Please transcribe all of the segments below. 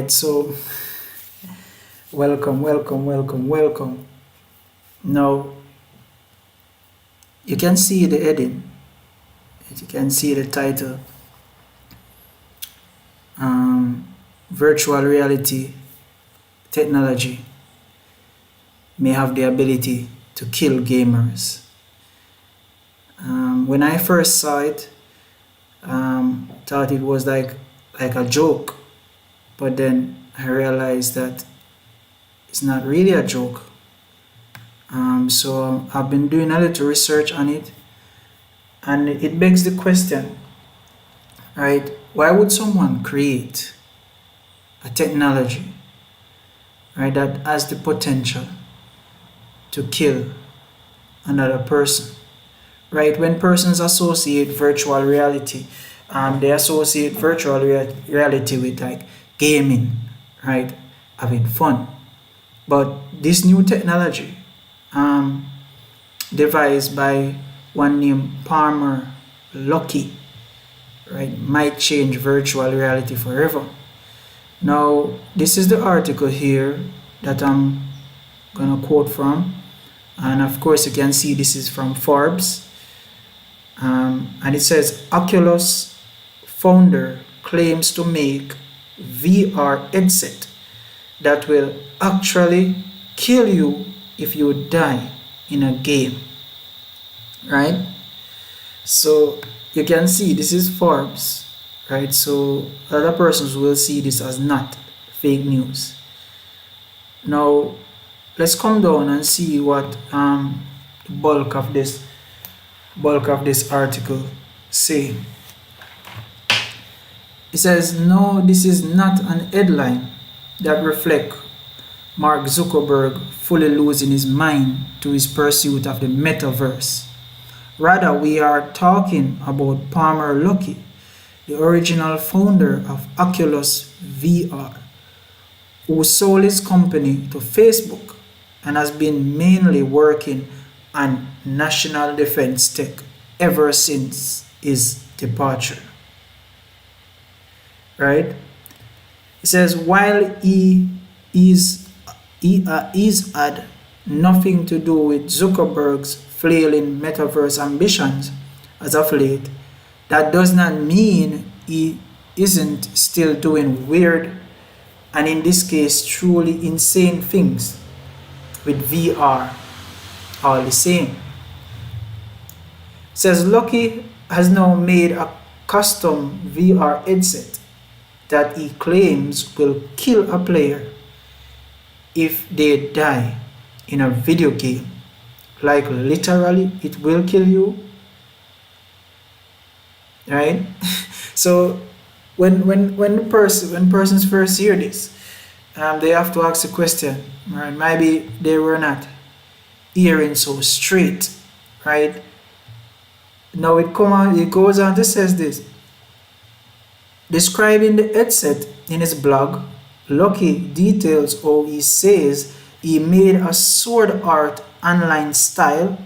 So welcome. Now you can see the heading, you can see the title. Virtual reality technology may have the ability to kill gamers. When I first saw it, thought it was like a joke, but then I realized that it's not really a joke. So I've been doing a little research on it, and it begs the question, right? Why would someone create a technology, right, that has the potential to kill another person, right? When persons associate virtual reality, they associate virtual reality with like gaming, right, having fun. But this new technology, devised by one named Palmer Luckey, right, might change virtual reality forever. Now, this is the article here that I'm gonna quote from, and of course, you can see this is from Forbes, and it says Oculus founder claims to make VR headset that will actually kill you if you die in a game, right? So you can see this is Forbes, right? So other persons will see this as not fake news. Now let's come down and see what the bulk of this article say. It says, no, this is not an headline that reflect Mark Zuckerberg fully losing his mind to his pursuit of the metaverse. Rather, we are talking about Palmer Luckey, the original founder of Oculus VR, who sold his company to Facebook and has been mainly working on national defense tech ever since his departure. Right? It says, while he's had nothing to do with Zuckerberg's flailing metaverse ambitions as of late, that does not mean he isn't still doing weird, and in this case truly insane things with VR all the same. It says Luckey has now made a custom VR headset that he claims will kill a player if they die in a video game. Like literally, it will kill you, right? So when persons first hear this, they have to ask the question, right? Maybe they were not hearing so straight, right? Now it goes on to says this. Describing the headset in his blog, Luckey details how he says he made a sword art online style.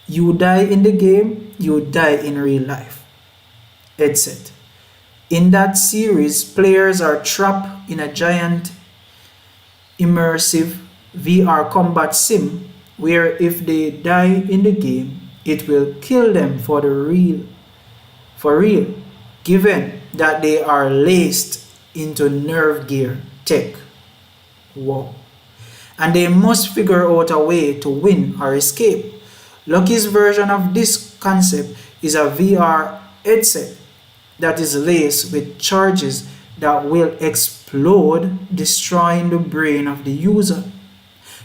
You die in the game, you die in real life headset. In that series, players are trapped in a giant immersive VR combat sim where if they die in the game, it will kill them for real, given that they are laced into nerve gear tech. Wow. And they must figure out a way to win or escape. Luckey's version of this concept is a VR headset that is laced with charges that will explode, destroying the brain of the user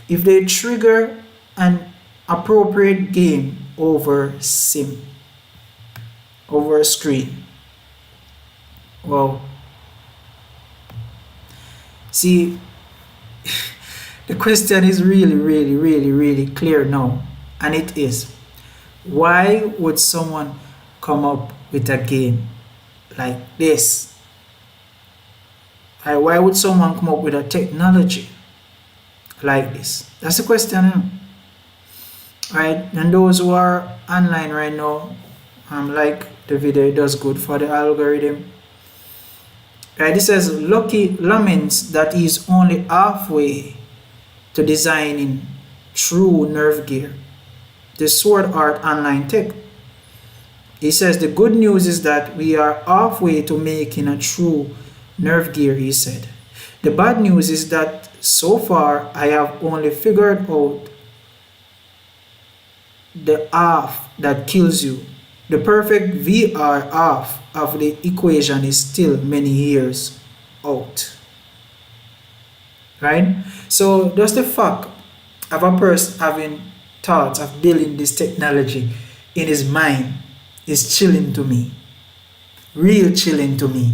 if they trigger an appropriate game over a screen. Well, see, the question is really clear now, and it is, why would someone come up with a game like this? Why would someone come up with a technology like this? That's the question, right? And those who are online right now, like the video, it does good for the algorithm. Right? It says Luckey laments that he is only halfway to designing true nerve gear, the sword art online tech. He says the good news is that we are halfway to making a true nerve gear, he said. The bad news is that so far I have only figured out the half that kills you. The perfect VR half of the equation is still many years out. Right? So just the fact of a person having thoughts of building this technology in his mind is chilling to me. Real chilling to me.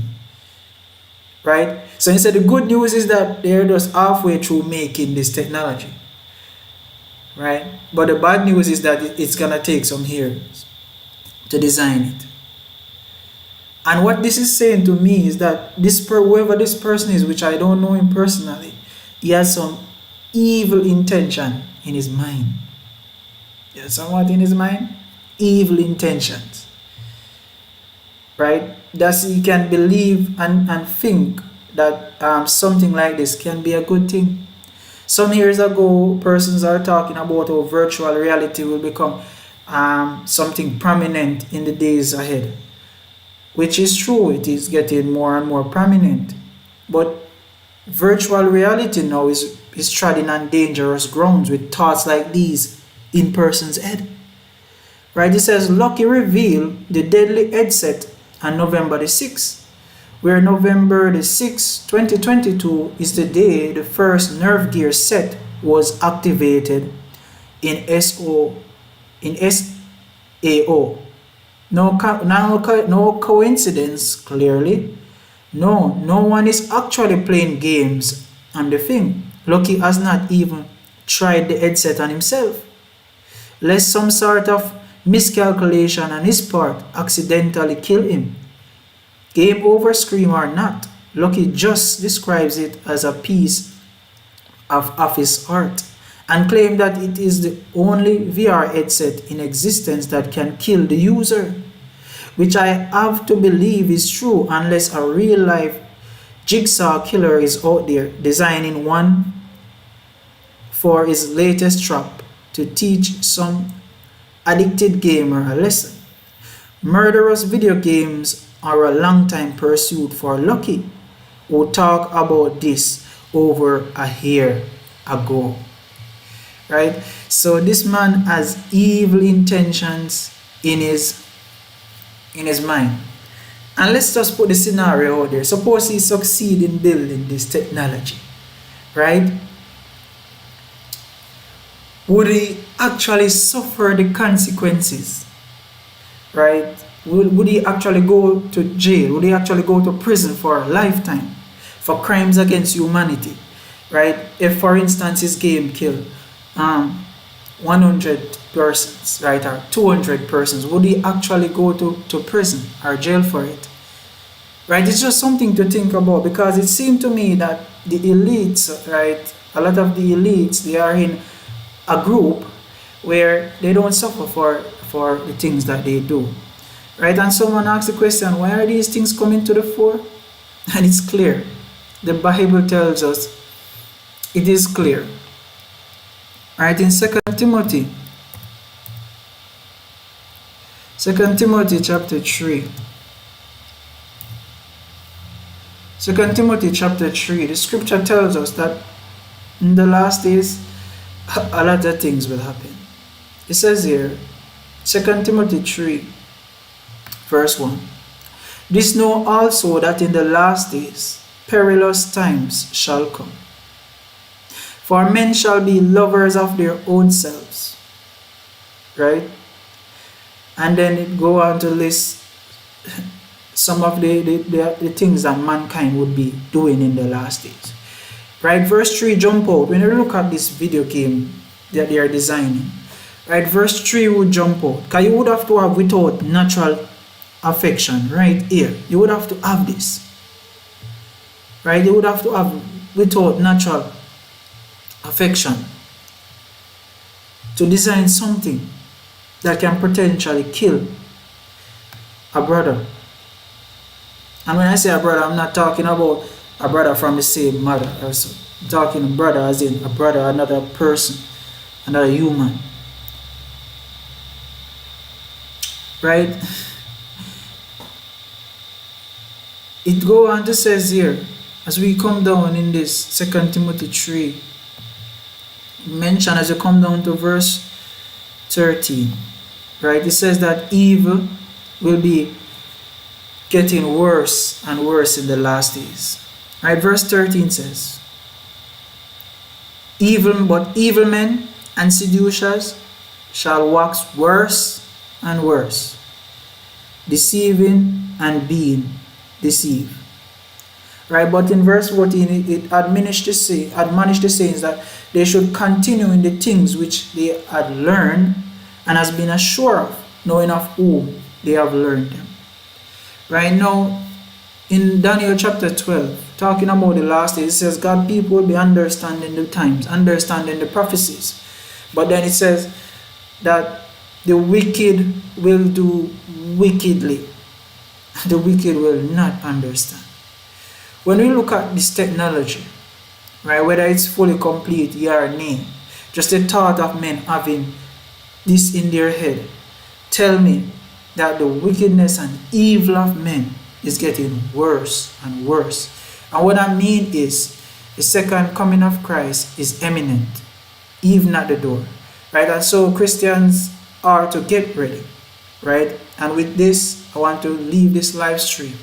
Right? So instead, the good news is that they're just halfway through making this technology. Right? But the bad news is that it's gonna take some years to design it. And what this is saying to me is that whoever this person is, which I don't know him personally, he has some evil intention in his mind. He has somewhat in his mind? Evil intentions. Right? Thus he can believe and think that something like this can be a good thing. Some years ago, persons are talking about how virtual reality will become something prominent in the days ahead. Which is true, it is getting more and more prominent. But virtual reality now is treading on dangerous grounds with thoughts like these in person's head. Right? It says Luckey revealed the deadly headset on November the 6th, where November the 6th, 2022 is the day the first nerve gear set was activated in SAO. No coincidence, clearly. No one is actually playing games on the thing. Luckey has not even tried the headset on himself. Lest some sort of miscalculation on his part accidentally kill him. Game over scream or not, Luckey just describes it as a piece of office art and claimed that it is the only VR headset in existence that can kill the user, which I have to believe is true unless a real life jigsaw killer is out there designing one for his latest trap to teach some addicted gamer a lesson. Murderous video games are a long-time pursuit for Luckey, who talked about this over a year ago. Right? So this man has evil intentions in his mind. And let's just put the scenario out there. Suppose he succeeds in building this technology. Right? Would he actually suffer the consequences? Right? Would he actually go to jail? Would he actually go to prison for a lifetime for crimes against humanity? Right? If, for instance, his game killed 100 persons, right, or 200 persons, would he actually go to prison or jail for it? Right? It's just something to think about, because it seemed to me that the elites, right, a lot of the elites, they are in a group where they don't suffer for the things that they do. Right? And someone asked the question, why are these things coming to the fore? And it's clear. The Bible tells us it is clear. Right? In 2 Timothy chapter 3. 2 Timothy chapter 3, the scripture tells us that in the last days, a lot of things will happen. It says here, 2 Timothy 3, verse 1. This know also that in the last days perilous times shall come. For men shall be lovers of their own selves. Right? And then it go on to list some of the things that mankind would be doing in the last days. Right? Verse 3 jump out. When you look at this video game that they are designing, right? Verse 3 would jump out. Because you would have to have without natural affection right here. You would have to have this. Right? You would have to have without natural affection to design something that can potentially kill a brother. And when I say a brother, I'm not talking about a brother from the same mother. I'm talking brother as in a brother, another person, another human. Right? It go on to says here, as we come down in this 2 Timothy 3, mention as you come down to verse 13, right? It says that evil will be getting worse and worse in the last days. Right? Verse 13 says, evil men and seducers shall wax worse and worse, deceiving and being deceived. Right? But in verse 14, it admonished the saints that they should continue in the things which they had learned and has been assured of, knowing of whom they have learned them. Right now, in Daniel chapter 12, talking about the last days, it says God people will be understanding the times, understanding the prophecies. But then it says that the wicked will do wickedly. The wicked will not understand. When we look at this technology, right, whether it's fully complete, yeah or nay, just the thought of men having this in their head, tell me that the wickedness and evil of men is getting worse and worse. And what I mean is, the second coming of Christ is imminent, even at the door, right? And so Christians are to get ready, right? And with this, I want to leave this live stream